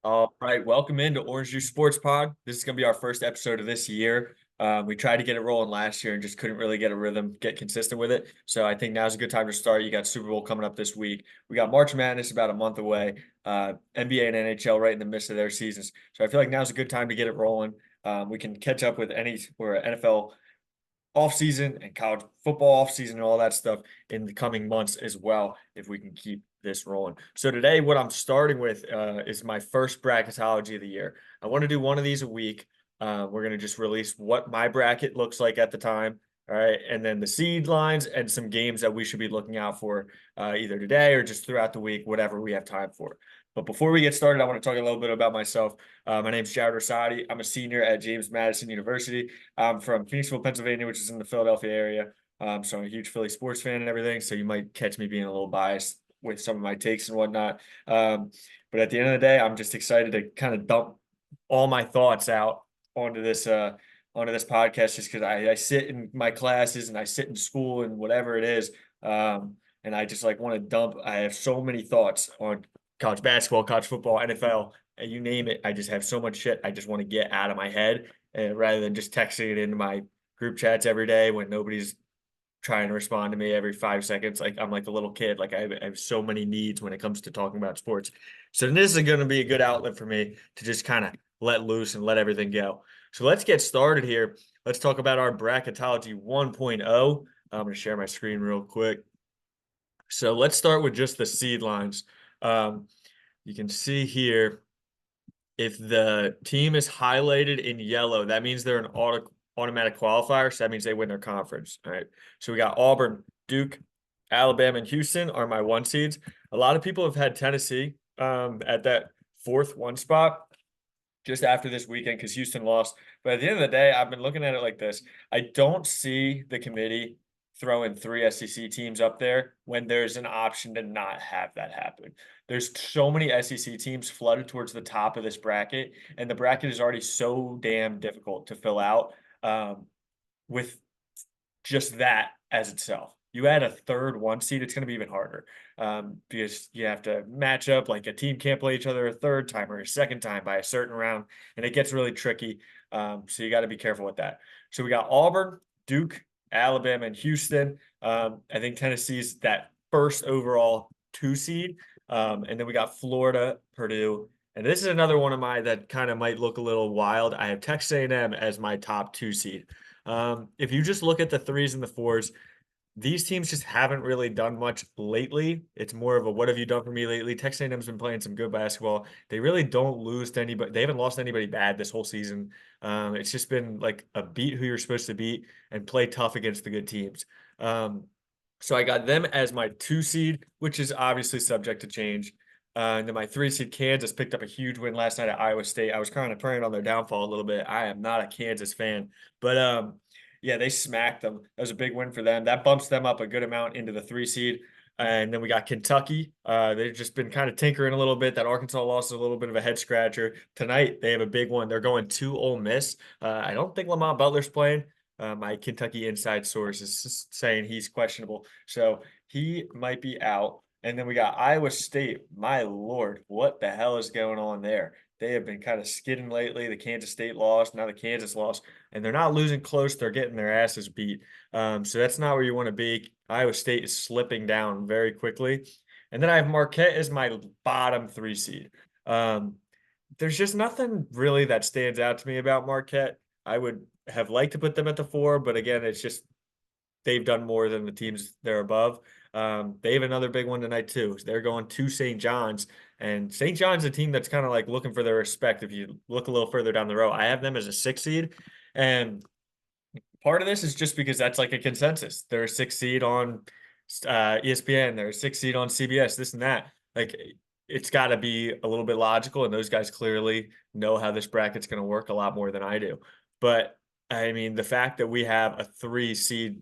All right, welcome into Orangejuice Sports Pod. This is going to be our first episode of this year. We tried to get it rolling last year and just couldn't really get a rhythm, get consistent with it. So I think now's a good time to start. You got Super Bowl coming up this week. We got March Madness about a month away. NBA and NHL right in the midst of their seasons. So I feel like now's a good time to get it rolling. We can catch up with any or NFL off season and college football off season and all that stuff in the coming months as well if we can keep this rolling. So today what I'm starting with is my first bracketology of the year. I want to do one of these a week. We're going to just release what my bracket looks like at the time. All right. And then the seed lines and some games that we should be looking out for either today or just throughout the week, whatever we have time for. But before we get started, I want to talk a little bit about myself. My name is Jared Rosati. I'm a senior at James Madison University. I'm from Phoenixville, Pennsylvania, which is in the Philadelphia area. So I'm a huge Philly sports fan and everything. So you might catch me being a little biased with some of my takes and whatnot. But at the end of the day, I'm just excited to kind of dump all my thoughts out onto this podcast just because I sit in my classes and I sit in school and whatever it is. And I just like want to dump. I have so many thoughts on college basketball, college football, NFL, and you name it. I just have so much shit I just want to get out of my head rather than just texting it into my group chats every day when nobody's trying to respond to me every 5 seconds. Like I'm like a little kid. Like I have so many needs when it comes to talking about sports. So this is going to be a good outlet for me to just kind of let loose and let everything go. So let's get started here. Let's talk about our Bracketology 1.0. I'm going to share my screen real quick. So let's start with just the seed lines. You can see here, if the team is highlighted in yellow, that means they're an automatic qualifier. So that means they win their conference. All right. So we got Auburn, Duke, Alabama, and Houston are my one seeds. A lot of people have had Tennessee at that fourth one spot just after this weekend because Houston lost. But at the end of the day, I've been looking at it like this. I don't see the committee throwing three SEC teams up there when there's an option to not have that happen. There's so many SEC teams flooded towards the top of this bracket, and the bracket is already so damn difficult to fill out with just that as itself. You add a third one seed, it's going to be even harder because you have to match up. Like a team can't play each other a third time or a second time by a certain round, and it gets really tricky. So you got to be careful with that. So we got Auburn, Duke, Alabama, and Houston. I think Tennessee's that first overall two seed. And then we got Florida, Purdue. And this is another one of my that kind of might look a little wild. I have Texas A&M as my top two seed. If you just look at the threes and the fours, these teams just haven't really done much lately. It's more of a what have you done for me lately? Texas A&M's been playing some good basketball. They really don't lose to anybody. They haven't lost anybody bad this whole season. It's just been like a beat who you're supposed to beat and play tough against the good teams. So I got them as my two seed, which is obviously subject to change. And then my three seed Kansas picked up a huge win last night at Iowa State. I was kind of praying on their downfall a little bit. I am not a Kansas fan, but yeah, they smacked them. That was a big win for them. That bumps them up a good amount into the three seed. And then we got Kentucky. They've just been kind of tinkering a little bit. That Arkansas loss is a little bit of a head scratcher. Tonight, they have a big one. They're going to Ole Miss. I don't think Lamont Butler's playing. My Kentucky inside source is saying he's questionable. So he might be out. And then we got Iowa State. My Lord, what the hell is going on there? They have been kind of skidding lately. The Kansas State lost, now the Kansas lost, and they're not losing close. They're getting their asses beat. So that's not where you want to be. Iowa State is slipping down very quickly. And then I have Marquette as my bottom three seed. Um, there's just nothing really that stands out to me about Marquette. I would have liked to put them at the four, but again, it's just they've done more than the teams they're above. They have another big one tonight too. They're going to St. John's, and St. John's a team that's kind of like looking for their respect. If you look a little further down the row, I have them as a six seed, and part of this is just because that's like a consensus. They're a six seed on ESPN. They're a six seed on CBS. This and that. Like it's got to be a little bit logical, and those guys clearly know how this bracket's going to work a lot more than I do. But I mean, the fact that we have a three seed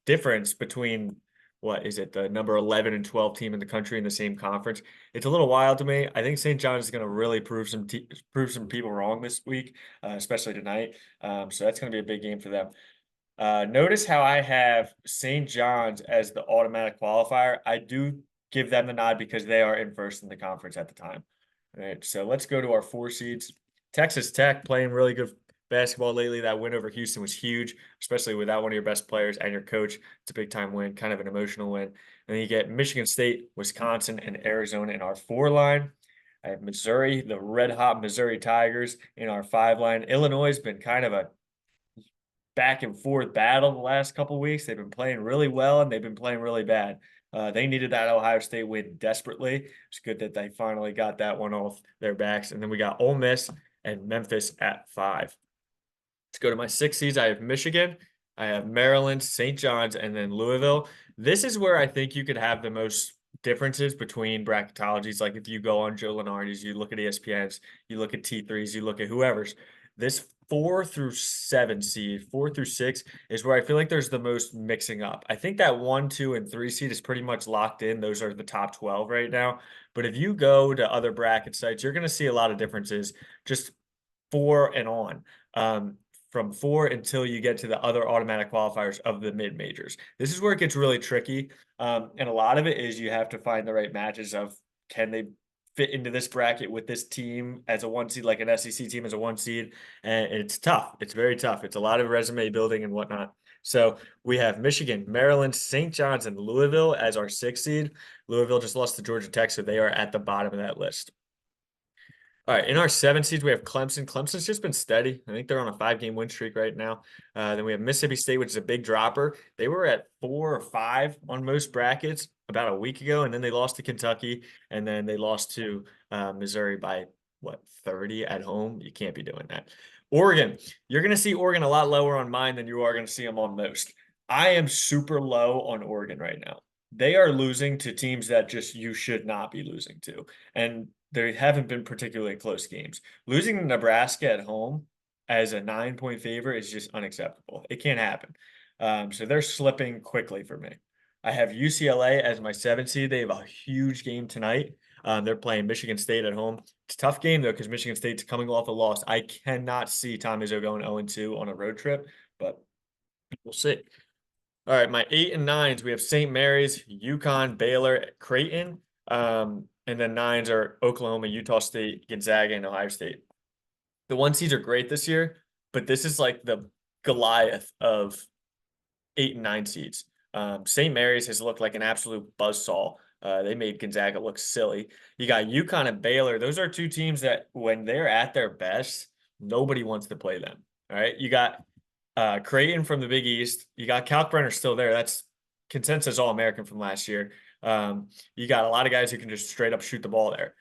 difference between what is it, the number 11 and 12 team in the country in the same conference, it's a little wild to me. I think St. John's is going to really prove some people wrong this week, especially tonight. So that's going to be a big game for them. Notice how I have St. John's as the automatic qualifier. I do give them the nod because they are in first in the conference at the time. All right, so let's go to our 4 seeds. Texas Tech playing really good basketball lately. That win over Houston was huge, especially without one of your best players and your coach. It's a big time win, kind of an emotional win. And then you get Michigan State, Wisconsin, and Arizona in our 4 line. I have Missouri, the red hot Missouri Tigers in our 5 line. Illinois has been kind of a back and forth battle the last couple of weeks. They've been playing really well and they've been playing really bad. They needed that Ohio State win desperately. It's good that they finally got that one off their backs. And then we got Ole Miss and Memphis at 5. Let's go to my 6 seeds. I have Michigan, I have Maryland, St. John's, and then Louisville. This is where I think you could have the most differences between bracketologies. Like if you go on Joe Lenardi's, you look at ESPN's, you look at T3's, you look at whoever's. This 4 through 7 seed, 4 through 6 is where I feel like there's the most mixing up. I think that 1, 2, and 3 seed is pretty much locked in. Those are the top 12 right now. But if you go to other bracket sites, you're going to see a lot of differences just 4 and on. From 4 until you get to the other automatic qualifiers of the mid majors. This is where it gets really tricky. And a lot of it is you have to find the right matches of can they fit into this bracket with this team as a 1 seed, like an SEC team as a 1 seed. And it's tough. It's very tough. It's a lot of resume building and whatnot. So we have Michigan, Maryland, St. John's, and Louisville as our 6 seed. Louisville just lost to Georgia Tech, so they are at the bottom of that list. All right, in our 7 seeds, we have Clemson. Clemson's just been steady. I think they're on a 5-game win streak right now. Then we have Mississippi State, which is a big dropper. They were at 4 or 5 on most brackets about a week ago, and then they lost to Kentucky, and then they lost to Missouri by, 30 at home? You can't be doing that. Oregon, you're going to see Oregon a lot lower on mine than you are going to see them on most. I am super low on Oregon right now. They are losing to teams that just you should not be losing to. And there haven't been particularly close games. Losing to Nebraska at home as a 9-point favorite is just unacceptable. It can't happen. So they're slipping quickly for me. I have UCLA as my 7 seed. They have a huge game tonight. They're playing Michigan State at home. It's a tough game, though, because Michigan State's coming off a loss. I cannot see Tom Izzo going 0-2 on a road trip, but we'll see. All right, my 8 and 9s, we have St. Mary's, UConn, Baylor, Creighton. And then 9s are Oklahoma, Utah State, Gonzaga, and Ohio State. The 1 seeds are great this year, but this is like the Goliath of 8 and 9 seeds. St. Mary's has looked like an absolute buzzsaw. They made Gonzaga look silly. You got UConn and Baylor. Those are 2 teams that when they're at their best, nobody wants to play them. All right. You got Creighton from the Big East. You got Kalkbrenner still there. That's consensus All-American from last year. You got a lot of guys who can just straight up shoot the ball there.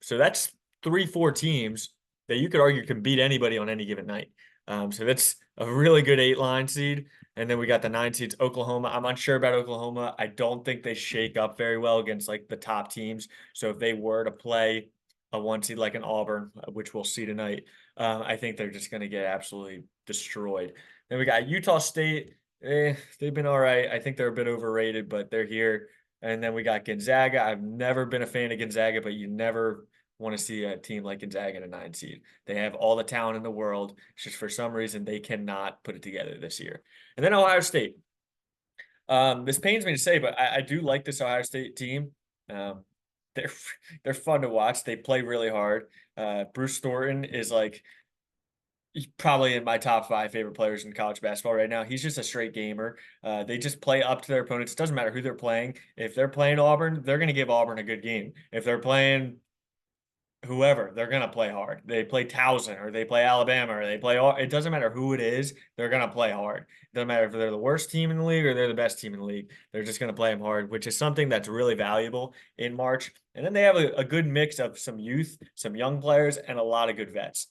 So that's 3-4 teams that you could argue can beat anybody on any given night. So that's a really good 8-line seed. And then we got the 9 seeds, Oklahoma. I'm unsure about Oklahoma. I don't think they shake up very well against like the top teams. So if they were to play a 1 seed like an Auburn, which we'll see tonight, I think they're just going to get absolutely destroyed. Then we got Utah State. They've been all right. I think they're a bit overrated, but they're here. And then we got Gonzaga. I've never been a fan of Gonzaga, but you never want to see a team like Gonzaga in a 9 seed. They have all the talent in the world. It's just for some reason they cannot put it together this year. And then Ohio State. This pains me to say, but I do like this Ohio State team. They're they're fun to watch. They play really hard. Bruce Thornton is like he's probably in my top 5 favorite players in college basketball right now. He's just a straight gamer. They just play up to their opponents. It doesn't matter who they're playing. If they're playing Auburn, they're going to give Auburn a good game. If they're playing whoever, they're going to play hard. They play Towson or they play Alabama or they play, it doesn't matter who it is, they're going to play hard. It doesn't matter if they're the worst team in the league or they're the best team in the league. They're just going to play them hard, which is something that's really valuable in March. And then they have a good mix of some youth, some young players, and a lot of good vets.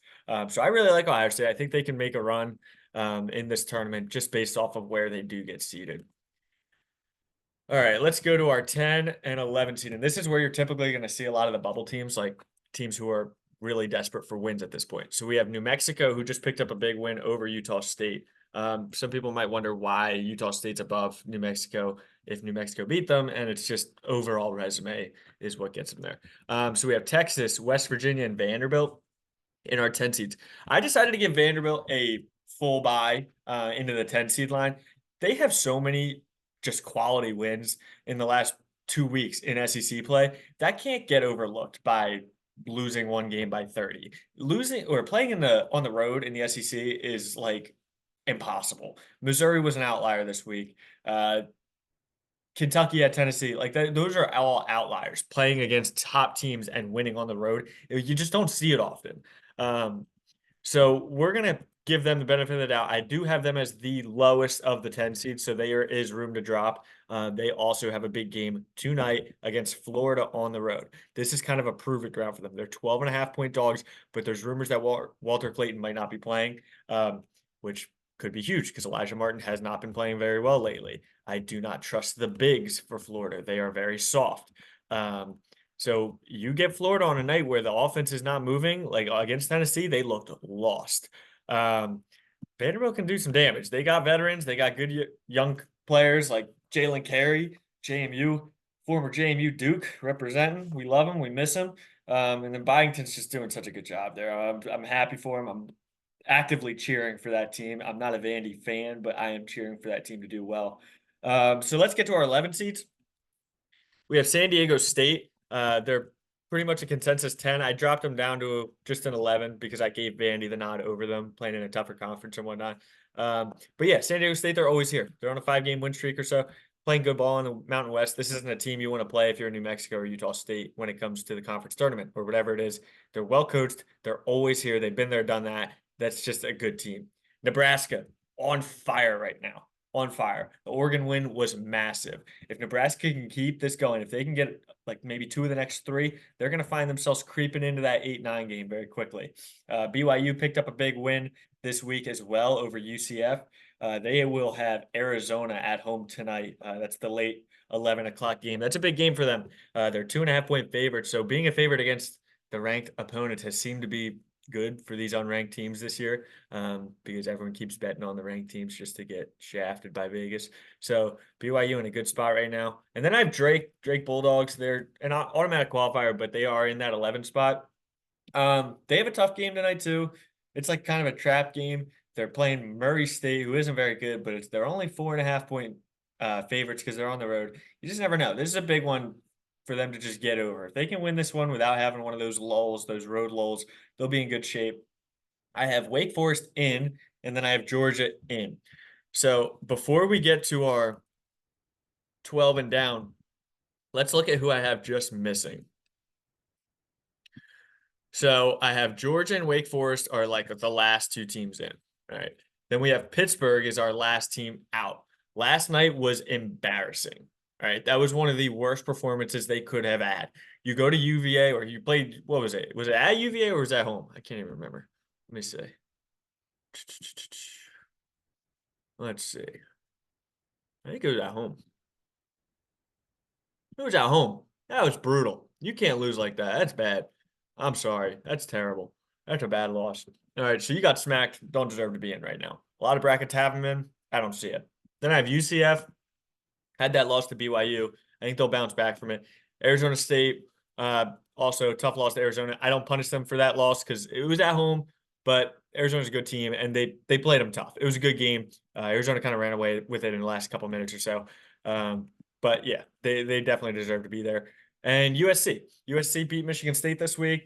So I really like Ohio State. I think they can make a run in this tournament just based off of where they do get seeded. All right, let's go to our 10 and 11 seed. And this is where you're typically going to see a lot of the bubble teams, like teams who are really desperate for wins at this point. So we have New Mexico, who just picked up a big win over Utah State. Some people might wonder why Utah State's above New Mexico if New Mexico beat them, and it's just overall resume is what gets them there. So we have Texas, West Virginia, and Vanderbilt in our 10 seeds. I decided to give Vanderbilt a full buy into the 10 seed line. They have so many just quality wins in the last 2 weeks in SEC play. That can't get overlooked by losing one game by 30. Losing or playing on the road in the SEC is like impossible. Missouri was an outlier this week. Kentucky at Tennessee, like those are all outliers. Playing against top teams and winning on the road, you just don't see it often. Um, so we're gonna give them the benefit of the doubt. I do have them as the lowest of the 10 seeds, so there is room to drop. They also have a big game tonight against Florida on the road. This is kind of a prove it ground for them. They're 12.5-point dogs, but there's rumors that Walter Clayton might not be playing, which could be huge because Elijah Martin has not been playing very well lately. I do not trust the bigs for Florida. They are very soft. So you get Florida on a night where the offense is not moving, like against Tennessee, they looked lost. Vanderbilt can do some damage. They got veterans. They got good young players like Jalen Carey, JMU, former JMU Duke representing. We love him. We miss him. And then Byington's just doing such a good job there. I'm happy for him. I'm actively cheering for that team. I'm not a Vandy fan, but I am cheering for that team to do well. So let's get to our 11 seeds. We have San Diego State. They're pretty much a consensus 10. I dropped them down to just an 11 because I gave Vandy the nod over them playing in a tougher conference and whatnot. But yeah, San Diego State, they're always here. They're on a 5-game win streak or so, playing good ball in the Mountain West. This isn't a team you want to play if you're in New Mexico or Utah State when it comes to the conference tournament or whatever it is. They're well coached. They're always here. They've been there, done that. That's just a good team. Nebraska on fire right now. On fire. The Oregon win was massive. If Nebraska can keep this going, if they can get like maybe 2 of the next 3, they're going to find themselves creeping into that 8-9 game very quickly. BYU picked up a big win this week as well over UCF. They will have Arizona at home tonight. That's the late 11 o'clock game. That's a big game for them. They're 2.5-point favorites. So being a favorite against the ranked opponent has seemed to be good for these unranked teams this year, because everyone keeps betting on the ranked teams just to get shafted by Vegas. So BYU in a good spot right now. And then I have Drake Bulldogs. They're an automatic qualifier, but they are in that 11 spot. They have a tough game tonight too. It's like kind of a trap game. They're playing Murray State, who isn't very good, but they're only 4.5-point favorites because they're on the road. You just never know. This is a big one for them to just get over. If they can win this one without having one of those lulls, those road lulls, they'll be in good shape. I have Wake Forest in, and then I have Georgia in. So before we get to our 12 and down, let's look at who I have just missing. So I have Georgia and Wake Forest are like the last 2 teams in. All right. Then we have Pittsburgh is our last team out. Last night was embarrassing. All right. That was one of the worst performances they could have had. You go to UVA or you played, what was it? Was it at UVA or was it at home? I can't even remember. Let me see. Let's see. I think it was at home. It was at home. That was brutal. You can't lose like that. That's bad. I'm sorry. That's terrible. That's a bad loss. All right, so you got smacked. Don't deserve to be in right now. A lot of brackets have them in. I don't see it. Then I have UCF. Had that loss to BYU. I think they'll bounce back from it. Arizona State, also tough loss to Arizona. I don't punish them for that loss because it was at home, but Arizona's a good team, and they played them tough. It was a good game. Arizona kind of ran away with it in the last couple minutes or so. But yeah, they definitely deserve to be there. And USC beat Michigan State this week.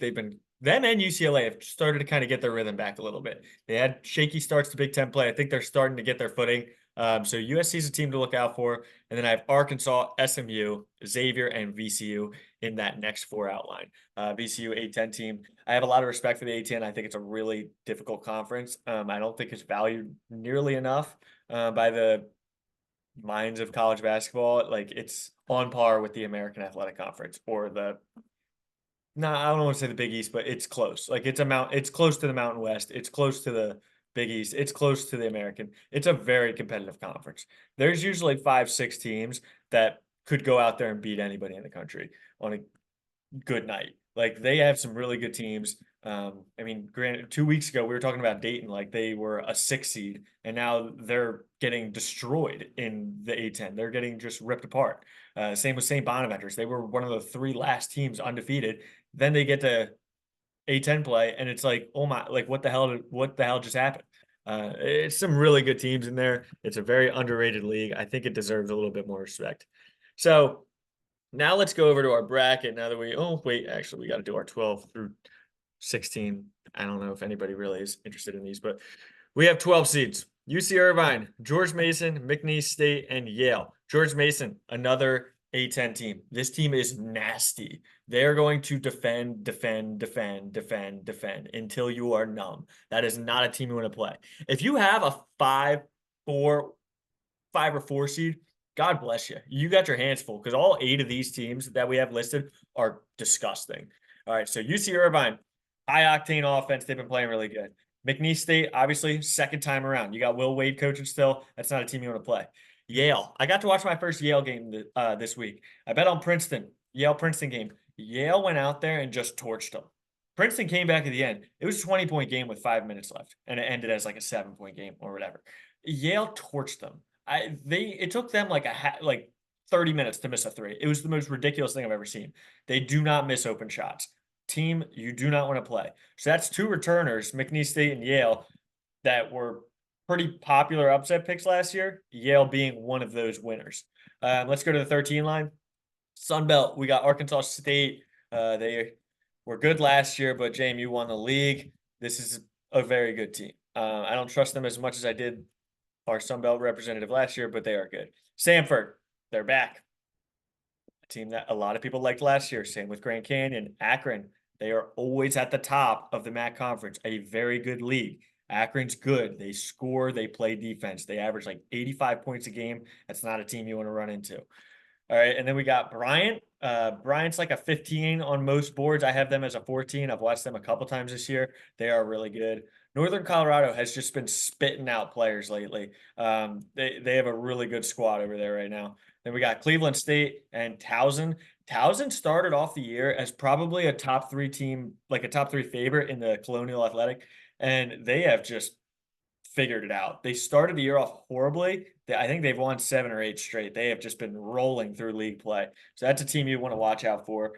Them and UCLA have started to kind of get their rhythm back a little bit. They had shaky starts to Big Ten play. I think they're starting to get their footing. So USC is a team to look out for. And then I have Arkansas, SMU, Xavier, and VCU in that next 4 outline. VCU A10 team. I have a lot of respect for the A10. I think it's a really difficult conference. I don't think it's valued nearly enough by the minds of college basketball. Like it's on par with the American Athletic Conference or I don't want to say the Big East, but it's close. Like it's close to the Mountain West. It's close to the Big East. It's close to the American. It's a very competitive conference. There's usually 5, 6 teams that could go out there and beat anybody in the country on a good night. Like they have some really good teams. I mean, granted, 2 weeks ago we were talking about Dayton, like they were a 6 seed, and now they're getting destroyed in the A10. They're getting just ripped apart. Same with St. Bonaventure's. They were one of the 3 last teams undefeated. Then they get to A10 play, and it's like, oh my, like what the hell just happened? It's some really good teams in there. It's a very underrated league. I think it deserves a little bit more respect. So Now let's go over to our bracket. Now that actually we got to do our 12 through 16. I don't know if anybody really is interested in these, but we have 12 seeds. UC Irvine, George Mason, McNeese State, and Yale. George Mason, another A10 team. This team is nasty. They're going to defend, defend, defend, defend, defend until you are numb. That is not a team you want to play. If you have a 4, 5 or 4 seed, God bless you. You got your hands full because all 8 of these teams that we have listed are disgusting. All right, so UC Irvine, high octane offense. They've been playing really good. McNeese State, obviously, second time around. You got Will Wade coaching still. That's not a team you want to play. Yale. I got to watch my first Yale game this week. I bet on Princeton. Yale Princeton game. Yale went out there and just torched them. Princeton came back at the end. It was a 20-point game with 5 minutes left, and it ended as like a 7-point game or whatever. Yale torched them. It took them like 30 minutes to miss a 3. It was the most ridiculous thing I've ever seen. They do not miss open shots. Team you do not want to play. So that's 2 returners, McNeese State and Yale, that were pretty popular upset picks last year. Yale being one of those winners. Let's go to the 13 line. Sun Belt. We got Arkansas State. They were good last year, but JMU won the league. This is a very good team. I don't trust them as much as I did our Sun Belt representative last year, but they are good. Samford, they're back. A team that a lot of people liked last year. Same with Grand Canyon. Akron, they are always at the top of the MAC conference. A very good league. Akron's good. They score. They play defense. They average like 85 points a game. That's not a team you want to run into. All right, and then we got Bryant. Bryant's like a 15 on most boards. I have them as a 14. I've watched them a couple times this year. They are really good. Northern Colorado has just been spitting out players lately. They have a really good squad over there right now. Then we got Cleveland State and Towson. Towson started off the year as probably a top 3 team, like a top 3 favorite in the Colonial Athletic, and they have just figured it out. They started the year off horribly. I think they've won 7 or 8 straight. They have just been rolling through league play. So that's a team you want to watch out for.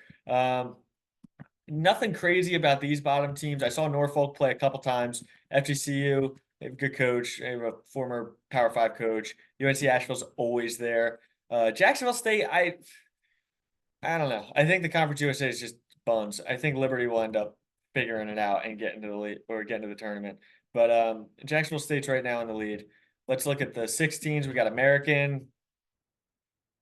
Nothing crazy about these bottom teams. I saw Norfolk play a couple times. FGCU, they have a good coach. They have a former Power 5 coach. UNC Asheville's always there. Jacksonville State, I don't know. I think the Conference USA is just buns. I think Liberty will end up figuring it out and get into the lead or get into the tournament. But Jacksonville State's right now in the lead. Let's look at the 16s. We got American.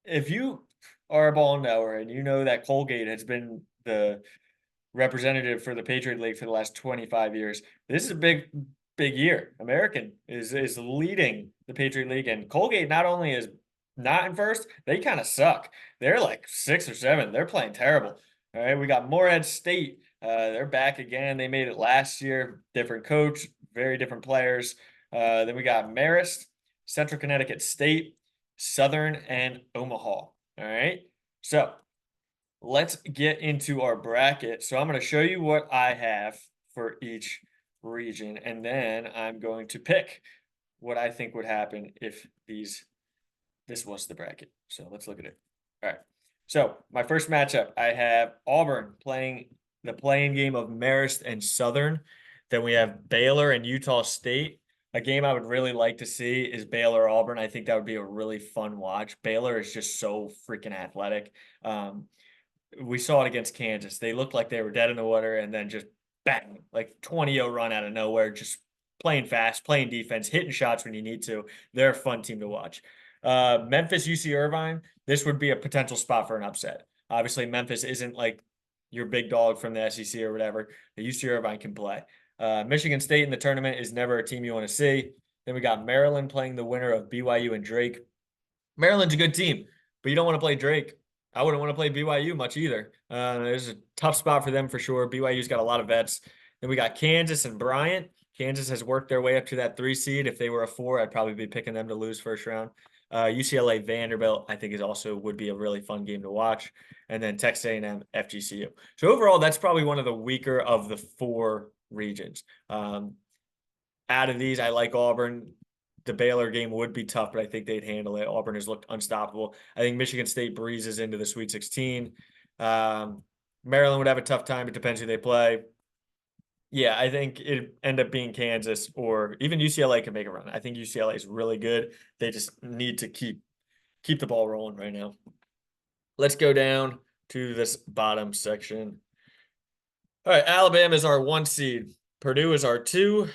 If you are a ball knower and you know that Colgate has been the representative for the Patriot League for the last 25 years, this is a big year. American is leading the Patriot League, and Colgate not only is not in first, they kind of suck. They're like 6 or 7. They're playing terrible. All right, we got Morehead State. They're back again. They made it last year. Different coach, very different players. Then we got Marist, Central Connecticut State, Southern, and Omaha. All right. So let's get into our bracket. So I'm going to show you what I have for each region, and then I'm going to pick what I think would happen if this was the bracket. So let's look at it. All right. So my first matchup, I have Auburn playing the playing game of Marist and Southern. Then we have Baylor and Utah State. A game I would really like to see is Baylor Auburn. I think that would be a really fun watch. Baylor is just so freaking athletic. We saw it against Kansas. They looked like they were dead in the water, and then just bang, like 20-0 run out of nowhere, just playing fast, playing defense, hitting shots when you need to. They're a fun team to watch. Memphis, UC Irvine, this would be a potential spot for an upset. Obviously, Memphis isn't like your big dog from the SEC or whatever. The UC Irvine can play. Michigan State in the tournament is never a team you want to see. Then we got Maryland playing the winner of BYU and Drake. Maryland's a good team, but you don't want to play Drake. I wouldn't want to play BYU much either. There's a tough spot for them for sure. BYU's got a lot of vets. Then we got Kansas and Bryant. Kansas has worked their way up to that 3 seed. If they were a 4, I'd probably be picking them to lose first round. UCLA Vanderbilt, I think would be a really fun game to watch. And then Texas A&M FGCU. So overall, that's probably one of the weaker of the 4 regions. Out of these, I like Auburn. The Baylor game would be tough, but I think they'd handle it. Auburn has looked unstoppable. I think Michigan State breezes into the Sweet 16. Maryland would have a tough time. It depends who they play. Yeah, I think it'd end up being Kansas, or even UCLA can make a run. I think UCLA is really good. They just need to keep the ball rolling right now. Let's go down to this bottom section. All right, Alabama is our 1 seed. Purdue is our 2.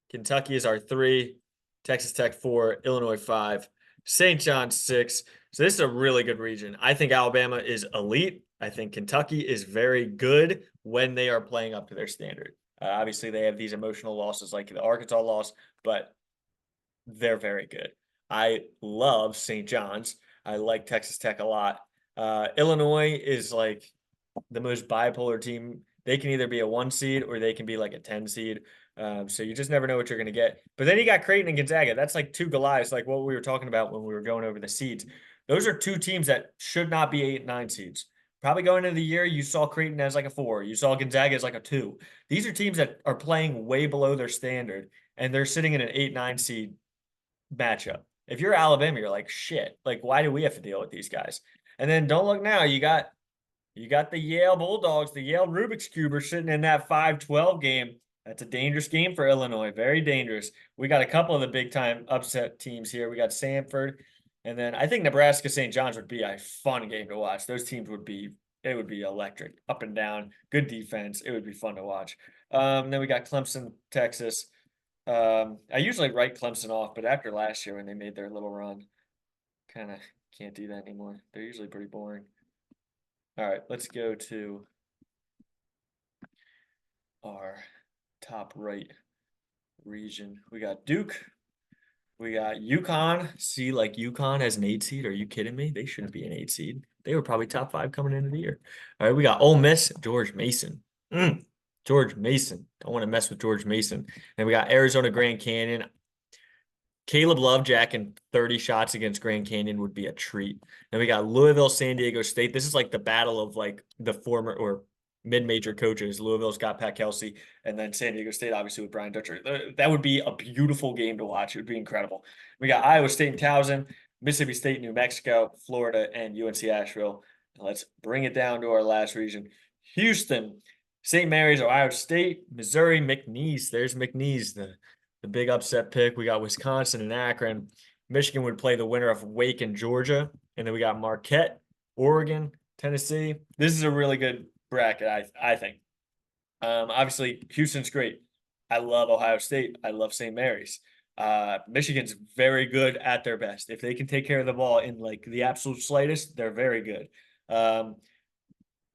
Kentucky is our 3. Texas Tech 4. Illinois 5. St. John's 6. So this is a really good region. I think Alabama is elite. I think Kentucky is very good when they are playing up to their standard. Obviously, they have these emotional losses like the Arkansas loss, but they're very good. I love St. John's. I like Texas Tech a lot. Illinois is like the most bipolar team. They can either be a 1 seed or they can be like a 10 seed. So you just never know what you're going to get. But then you got Creighton and Gonzaga. That's like 2 Goliaths, like what we were talking about when we were going over the seeds. Those are 2 teams that should not be 8 and 9 seeds. Probably going into the year, you saw Creighton as like a 4. You saw Gonzaga as like a 2. These are teams that are playing way below their standard, and they're sitting in an 8-9 seed matchup. If you're Alabama, you're like, shit, like, why do we have to deal with these guys? And then don't look now, you got the Yale Bulldogs, the Yale Rubik's Cube are sitting in that 5-12 game. That's a dangerous game for Illinois, very dangerous. We got a couple of the big time upset teams here. We got Samford, and then I think Nebraska St. John's would be a fun game to watch. Those teams would be electric, up and down, good defense. It would be fun to watch. Then we got Clemson, Texas. I usually write Clemson off, but after last year when they made their little run, kind of can't do that anymore. They're usually pretty boring. All right, let's go to our top right region. We got Duke. We got UConn. See, like UConn as an 8 seed. Are you kidding me? They shouldn't be an 8 seed. They were probably top 5 coming into the year. All right, we got Ole Miss, George Mason. George Mason. Don't want to mess with George Mason. And we got Arizona Grand Canyon. Caleb Love jacking 30 shots against Grand Canyon would be a treat. Then we got Louisville, San Diego State. This is like the battle of like the former or mid-major coaches. Louisville's got Pat Kelsey, and then San Diego State, obviously, with Brian Dutcher. That would be a beautiful game to watch. It would be incredible. We got Iowa State and Towson, Mississippi State, New Mexico, Florida, and UNC Asheville. Let's bring it down to our last region. Houston, St. Mary's, Ohio State, Missouri, McNeese. There's McNeese, the big upset pick. We got Wisconsin and Akron. Michigan would play the winner of Wake and Georgia. And then we got Marquette, Oregon, Tennessee. This is a really good bracket, I think. Obviously, Houston's great. I love Ohio State. I love St. Mary's. Michigan's very good at their best. If they can take care of the ball in like the absolute slightest, they're very good.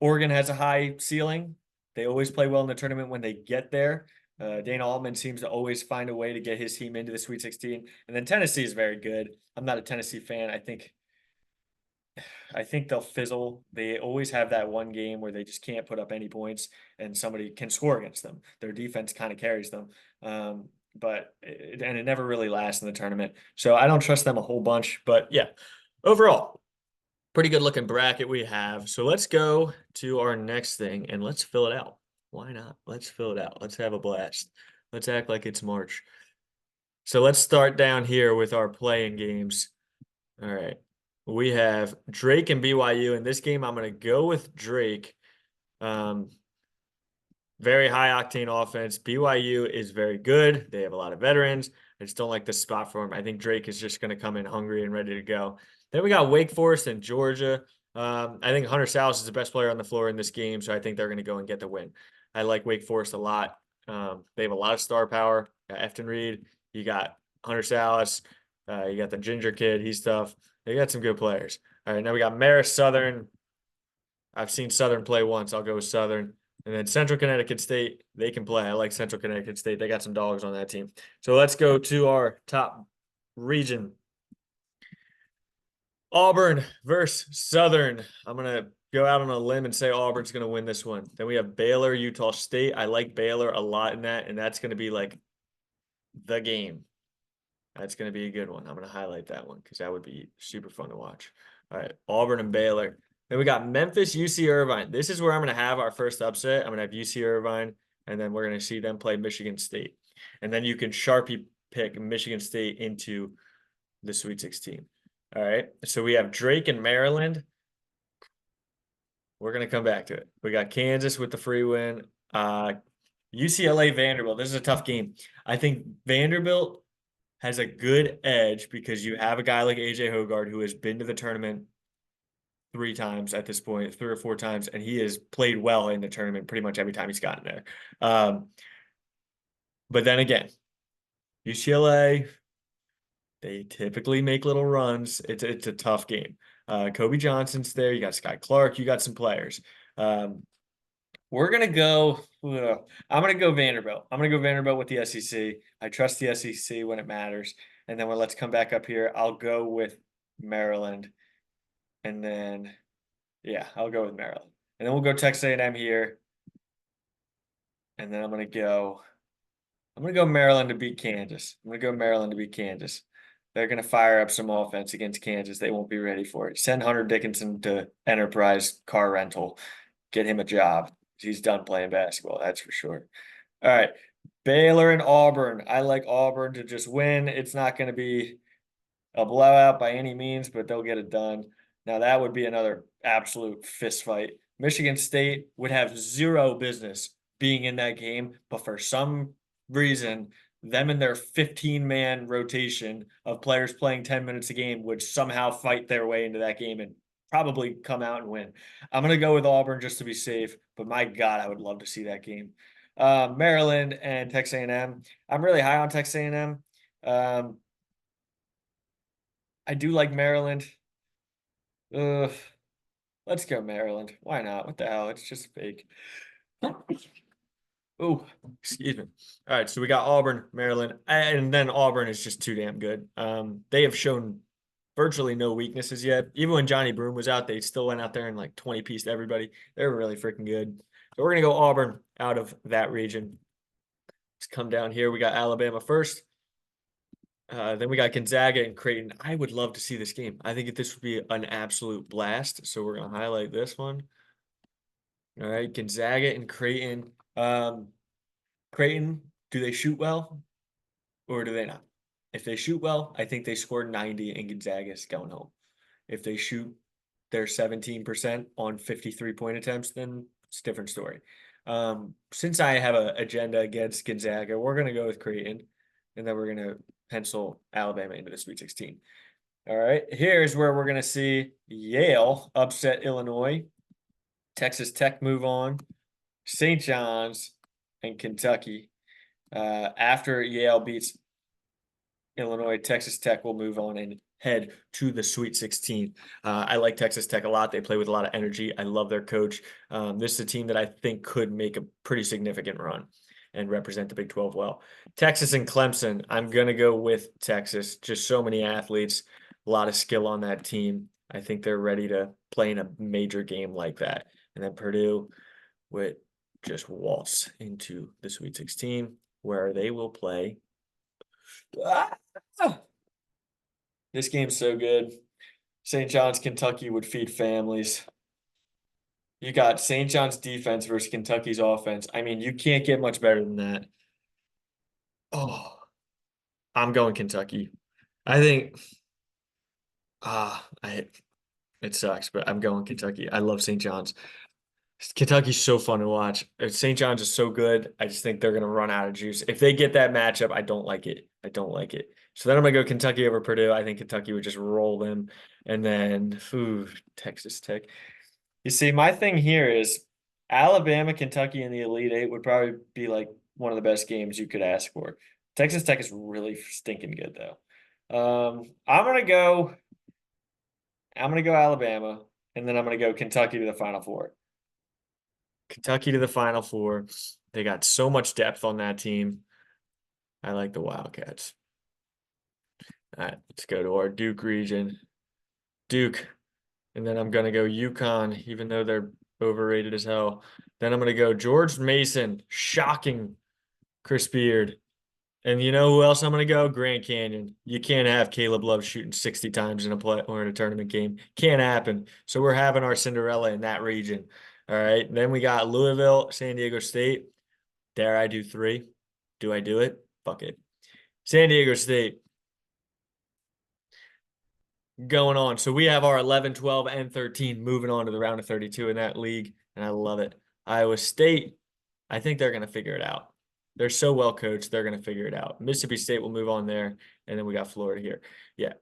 Oregon has a high ceiling. They always play well in the tournament when they get there. Dana Altman seems to always find a way to get his team into the Sweet 16. And then Tennessee is very good. I'm not a Tennessee fan. I think they'll fizzle. They always have that one game where they just can't put up any points and somebody can score against them. Their defense kind of carries them. But it never really lasts in the tournament. So I don't trust them a whole bunch. But yeah, overall, pretty good looking bracket we have. So let's go to our next thing and let's fill it out. Why not? Let's fill it out. Let's have a blast. Let's act like it's March. So let's start down here with our playing games. All right. We have Drake and BYU. In this game, I'm going to go with Drake. Very high octane offense. BYU is very good. They have a lot of veterans. I just don't like the spot for him. I think Drake is just going to come in hungry and ready to go. Then we got Wake Forest and Georgia. I think Hunter Sallis is the best player on the floor in this game, so I think they're going to go and get the win. I like Wake Forest a lot. They have a lot of star power. You got Efton Reed. You got Hunter Sallis. You got the Ginger Kid. He's tough. They got some good players. All right, now we got Marist Southern. I've seen Southern play once. I'll go with Southern. And then Central Connecticut State, they can play. I like Central Connecticut State. They got some dogs on that team. So let's go to our top region. Auburn versus Southern. I'm going to go out on a limb and say Auburn's going to win this one. Then we have Baylor, Utah State. I like Baylor a lot in that, and that's going to be like the game. That's going to be a good one. I'm going to highlight that one because that would be super fun to watch. All right, Auburn and Baylor. Then we got Memphis, UC Irvine. This is where I'm going to have our first upset. I'm going to have UC Irvine, and then we're going to see them play Michigan State. And then you can Sharpie pick Michigan State into the Sweet 16. All right, so we have Drake and Maryland. We're going to come back to it. We got Kansas with the free win. UCLA, Vanderbilt. This is a tough game. I think Vanderbilt has a good edge because you have a guy like AJ Hoggard who has been to the tournament 3 times at this point, 3 or 4 times, and he has played well in the tournament pretty much every time he's gotten there. But then again, UCLA, they typically make little runs. It's a tough game. Kobe Johnson's there. You got Sky Clark. You got some players. Um, we're gonna go. I'm gonna go Vanderbilt. I'm gonna go Vanderbilt with the SEC. I trust the SEC when it matters. And then when let's come back up here, I'll go with Maryland. And then, yeah, I'll go with Maryland. And then we'll go Texas A&M here. And then I'm gonna go Maryland to beat Kansas. I'm gonna go Maryland to beat Kansas. They're gonna fire up some offense against Kansas. They won't be ready for it. Send Hunter Dickinson to Enterprise Car Rental. Get him a job. He's done playing basketball, that's for sure. All right. Baylor and Auburn. I like Auburn to just win. It's not going to be a blowout by any means, but they'll get it done. Now, that would be another absolute fist fight. Michigan State would have zero business being in that game, but for some reason, them and their 15-man rotation of players playing 10 minutes a game would somehow fight their way into that game and probably come out and win. I'm going to go with Auburn just to be safe, but my God, I would love to see that game. Maryland and Texas A&M. I'm really high on Texas A&M. I do like Maryland. Let's go Maryland. Why not? What the hell? It's just fake. Oh, excuse me. All right, so we got Auburn, Maryland, and then Auburn is just too damn good. They have shown virtually no weaknesses yet. Even when Johnny Broome was out, they still went out there and like 20-pieced everybody. They were really freaking good. So we're gonna go Auburn out of that region. Let's come down here. We got Alabama first. Then we got Gonzaga and Creighton. I would love to see this game. I think this would be an absolute blast. So we're gonna highlight this one. All right, Gonzaga and Creighton. Creighton, do they shoot well or do they not? If they shoot well, I think they scored 90 and Gonzaga's going home. If they shoot their 17% on 53-point attempts, then it's a different story. Since I have an agenda against Gonzaga, we're going to go with Creighton, and then we're going to pencil Alabama into the Sweet 16. All right, here's where we're going to see Yale upset Illinois, Texas Tech move on, St. John's, and Kentucky. After Yale beats Illinois, Texas Tech will move on and head to the Sweet 16. I like Texas Tech a lot. They play with a lot of energy. I love their coach. This is a team that I think could make a pretty significant run and represent the Big 12 well. Texas and Clemson, I'm going to go with Texas. Just so many athletes, a lot of skill on that team. I think they're ready to play in a major game like that. And then Purdue would just waltz into the Sweet 16 where they will play. This game's so good. St. John's, Kentucky would feed families. You got St. John's defense versus Kentucky's offense. I mean, you can't get much better than that. Oh, I'm going Kentucky. I think it sucks, but I'm going Kentucky. I love St. John's. Kentucky's so fun to watch. St. John's is so good. I just think they're going to run out of juice. If they get that matchup, I don't like it. I don't like it. So then I'm going to go Kentucky over Purdue. I think Kentucky would just roll them. And then, Texas Tech. You see, my thing here is Alabama, Kentucky, and the Elite Eight would probably be like one of the best games you could ask for. Texas Tech is really stinking good, though. I'm gonna go Alabama, and then I'm gonna go Kentucky to the Final Four. Kentucky to the Final Four. They got so much depth on that team. I like the Wildcats. All right, let's go to our Duke region. Duke. And then I'm going to go UConn, even though they're overrated as hell. Then I'm going to go George Mason. Shocking Chris Beard. And you know who else I'm going to go? Grand Canyon. You can't have Caleb Love shooting 60 times in a play or in a tournament game. Can't happen. So we're having our Cinderella in that region. All right. Then we got Louisville, San Diego State. Dare I do 3? Do I do it? Fuck it. San Diego State. Going on. So we have our 11, 12, and 13 moving on to the round of 32 in that league. And I love it. Iowa State, I think they're going to figure it out. They're so well coached. They're going to figure it out. Mississippi State will move on there. And then we got Florida here. Yeah.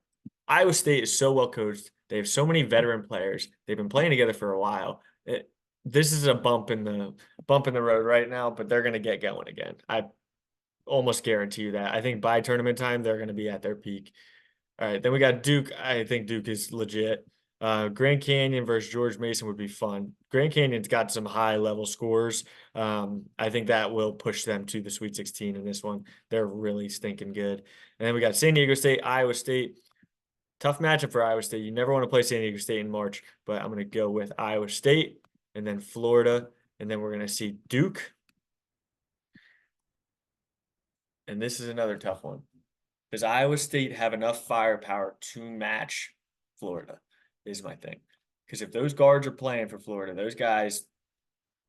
Iowa State is so well coached. They have so many veteran players. They've been playing together for a while. This is a bump in the road right now, but they're going to get going again. I almost guarantee you that. I think by tournament time, they're going to be at their peak. All right, then we got Duke. I think Duke is legit. Grand Canyon versus George Mason would be fun. Grand Canyon's got some high level scores. I think that will push them to the Sweet 16 in this one. They're really stinking good. And then we got San Diego State, Iowa State. Tough matchup for Iowa State. You never want to play San Diego State in March, but I'm going to go with Iowa State and then Florida. And then we're going to see Duke. And this is another tough one. Does Iowa State have enough firepower to match Florida? Is my thing. Because if those guards are playing for Florida, those guys,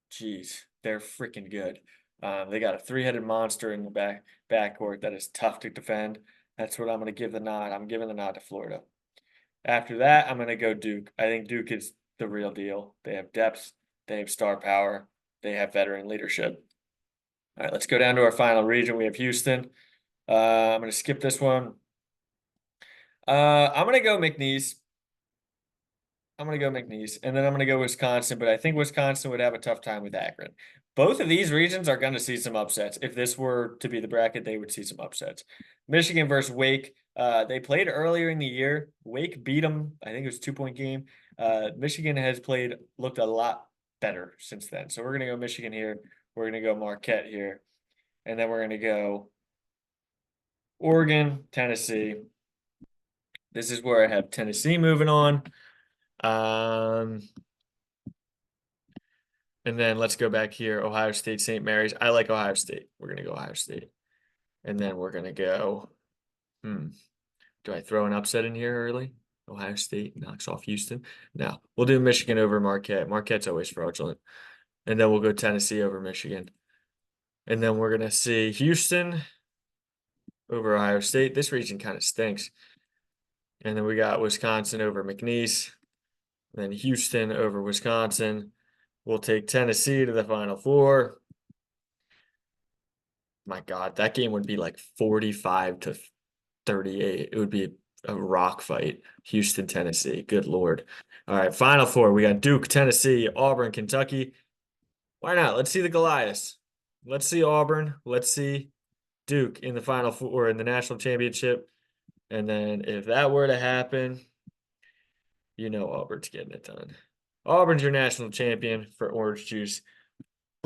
geez, they're freaking good. They got a three-headed monster in the backcourt that is tough to defend. That's what I'm going to give the nod. I'm giving the nod to Florida. After that, I'm going to go Duke. I think Duke is the real deal. They have depth. They have star power. They have veteran leadership. All right, let's go down to our final region. We have Houston. I'm going to skip this one. I'm going to go McNeese. I'm going to go McNeese, and then I'm going to go Wisconsin, but I think Wisconsin would have a tough time with Akron. Both of these regions are going to see some upsets. If this were to be the bracket, they would see some upsets. Michigan versus Wake. They played earlier in the year. Wake beat them. I think it was a 2-point game. Michigan has looked a lot better since then. So we're going to go Michigan here. We're going to go Marquette here. And then we're going to go Oregon, Tennessee. This is where I have Tennessee moving on. And then let's go back here. Ohio State, St. Mary's. I like Ohio State. We're going to go Ohio State. And then we're going to go, do I throw an upset in here early? Ohio State knocks off Houston. No, we'll do Michigan over Marquette. Marquette's always fraudulent. And then we'll go Tennessee over Michigan. And then we're going to see Houston over Ohio State. This region kind of stinks. And then we got Wisconsin over McNeese. Then Houston over Wisconsin. We'll take Tennessee to the Final Four. My God, that game would be like 45-38. It would be a rock fight. Houston, Tennessee. Good Lord. All right, Final Four. We got Duke, Tennessee, Auburn, Kentucky. Why not? Let's see the Goliaths. Let's see Auburn. Let's see Duke in the Final Four in the national championship. And then if that were to happen, you know Auburn's getting it done. Auburn's your national champion for Orangejuice.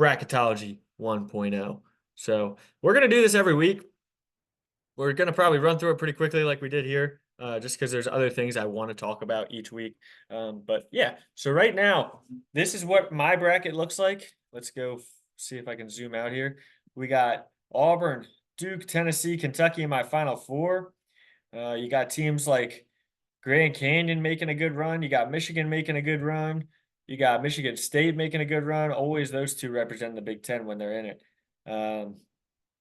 Bracketology 1.0. So we're going to do this every week. We're going to probably run through it pretty quickly like we did here, just because there's other things I want to talk about each week. But yeah, so right now, this is what my bracket looks like. Let's go see if I can zoom out here. We got Auburn, Duke, Tennessee, Kentucky in my Final Four. You got teams like Grand Canyon making a good run. You got Michigan making a good run. You got Michigan State making a good run. Always those two represent the Big Ten when they're in it.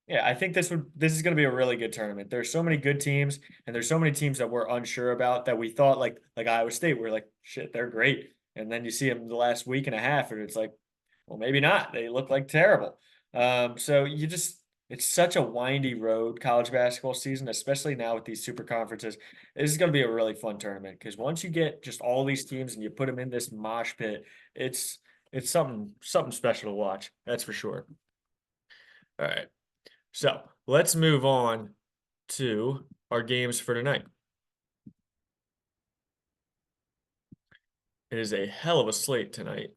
Yeah, I think this is going to be a really good tournament. There's so many good teams, and there's so many teams that we're unsure about that we thought like Iowa State. We're like, shit, they're great, and then you see them the last week and a half, and it's like, well, maybe not. They look like terrible. So it's such a windy road, college basketball season, especially now with these super conferences. This is going to be a really fun tournament because once you get just all these teams and you put them in this mosh pit, it's something special to watch. That's for sure. All right. So let's move on to our games for tonight. It is a hell of a slate tonight.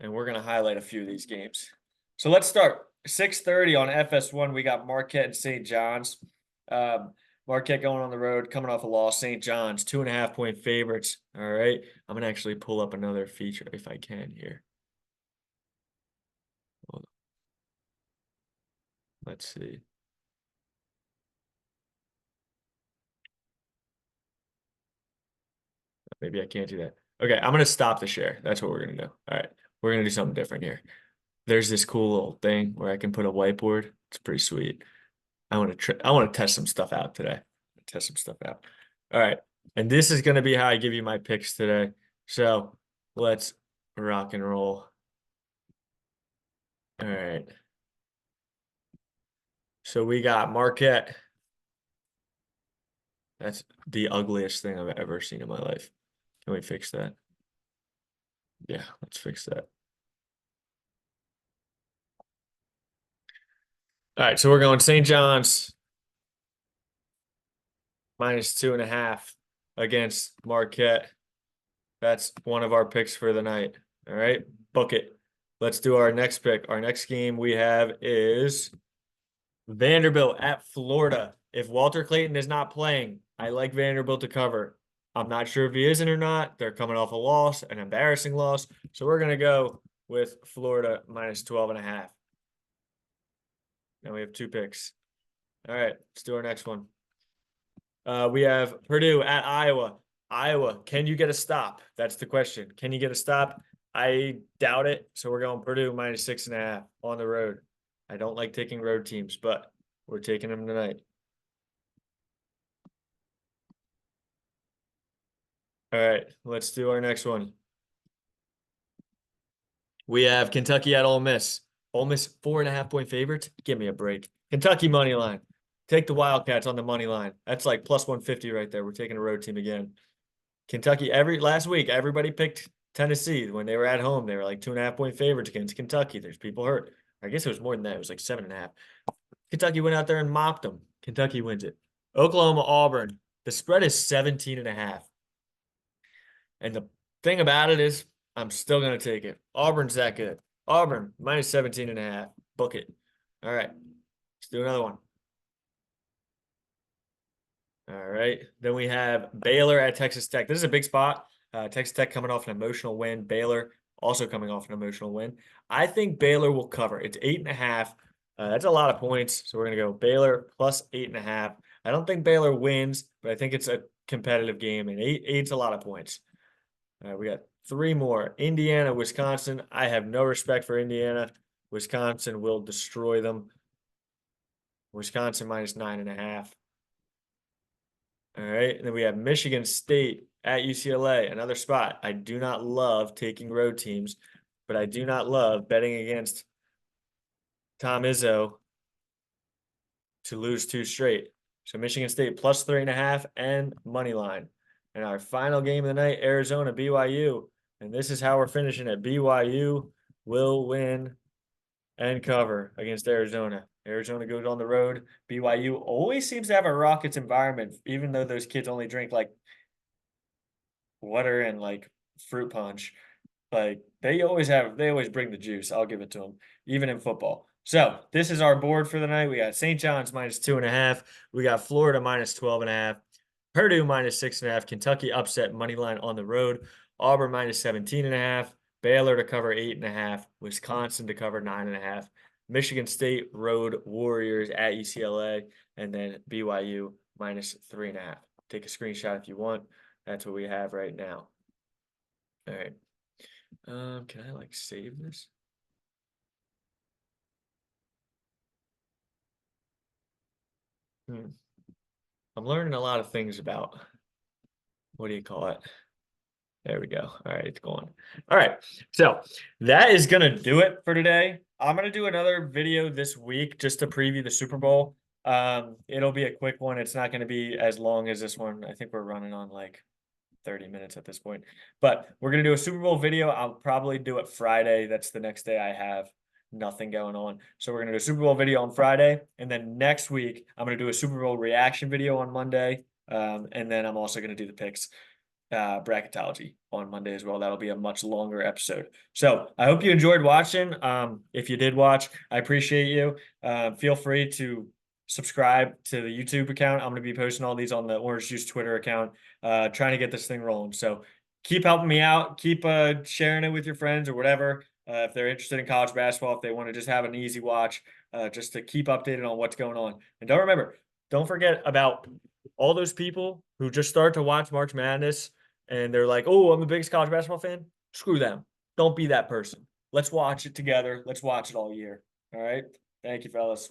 And we're going to highlight a few of these games. So let's start. 6:30 on FS1, we got Marquette and St. John's. Marquette going on the road, coming off a loss. St. John's, 2.5-point favorites. All right. I'm going to actually pull up another feature if I can here. Let's see. Maybe I can't do that. Okay, I'm going to stop the share. That's what we're going to do. All right. We're going to do something different here. There's this cool little thing where I can put a whiteboard. It's pretty sweet. I want to test some stuff out today. Test some stuff out. All right. And this is going to be how I give you my picks today. So let's rock and roll. All right. So we got Marquette That's the ugliest thing I've ever seen in my life. Can we fix that? Yeah, let's fix that. All right, so we're going St. John's -2.5 against Marquette. That's one of our picks for the night. All right, book it. Let's do our next pick. Our next game we have is Vanderbilt at Florida. If Walter Clayton is not playing, I like Vanderbilt to cover. I'm not sure if he isn't or not. They're coming off a loss, an embarrassing loss. So we're going to go with Florida -12.5. Now we have two picks. All right, let's do our next one. We have Purdue at Iowa. Iowa, can you get a stop? That's the question. Can you get a stop? I doubt it. So we're going Purdue -6.5 on the road. I don't like taking road teams, but we're taking them tonight. All right, let's do our next one. We have Kentucky at Ole Miss. Ole Miss 4.5-point favorites. Give me a break. Kentucky money line. Take the Wildcats on the money line. That's like +150 right there. We're taking a road team again. Kentucky, last week, everybody picked Tennessee when they were at home. They were like 2.5-point favorites against Kentucky. There's people hurt. I guess it was more than that. It was like 7.5. Kentucky went out there and mopped them. Kentucky wins it. Oklahoma, Auburn. The spread is 17.5. And the thing about it is, I'm still going to take it. Auburn's that good. Auburn, -17.5. Book it. All right. Let's do another one. All right. Then we have Baylor at Texas Tech. This is a big spot. Texas Tech coming off an emotional win. Baylor also coming off an emotional win. I think Baylor will cover. It's 8.5. That's a lot of points. So we're going to go Baylor +8.5. I don't think Baylor wins, but I think it's a competitive game, and eight's a lot of points. We got three more. Indiana, Wisconsin. I have no respect for Indiana. Wisconsin will destroy them. Wisconsin -9.5. All right. And then we have Michigan State at UCLA, another spot. I do not love taking road teams, but I do not love betting against Tom Izzo to lose two straight. So Michigan State +3.5 and money line. And our final game of the night, Arizona, BYU. And this is how we're finishing it. BYU will win and cover against Arizona. Arizona goes on the road. BYU always seems to have a Rockets environment, even though those kids only drink like water and like fruit punch. Like they always bring the juice. I'll give it to them, even in football. So this is our board for the night. We got St. John's -2.5. We got Florida -12.5. Purdue -6.5. Kentucky upset money line on the road. Auburn -17.5. Baylor to cover 8.5. Wisconsin to cover 9.5. Michigan State road Warriors at UCLA, and then BYU -3.5. Take a screenshot if you want. That's what we have right now. All right. Can I like save this? I'm learning a lot of things about what do you call it? There we go. All right, it's going. All right. So that is gonna do it for today. I'm gonna do another video this week just to preview the Super Bowl. It'll be a quick one. It's not gonna be as long as this one. I think we're running on like 30 minutes at this point. But we're going to do a Super Bowl video. I'll probably do it Friday. That's the next day I have nothing going on. So we're going to do a Super Bowl video on Friday. And then next week, I'm going to do a Super Bowl reaction video on Monday. And then I'm also going to do the picks bracketology on Monday as well. That'll be a much longer episode. So I hope you enjoyed watching. If you did watch, I appreciate you. Feel free to subscribe to the YouTube account. I'm going to be posting all these on the Orangejuice Twitter account, trying to get this thing rolling. So keep helping me out. Keep sharing it with your friends or whatever. If they're interested in college basketball, if they want to just have an easy watch, just to keep updated on what's going on. And don't forget about all those people who just start to watch March Madness and they're like, oh, I'm the biggest college basketball fan. Screw them. Don't be that person. Let's watch it together. Let's watch it all year. All right. Thank you, fellas.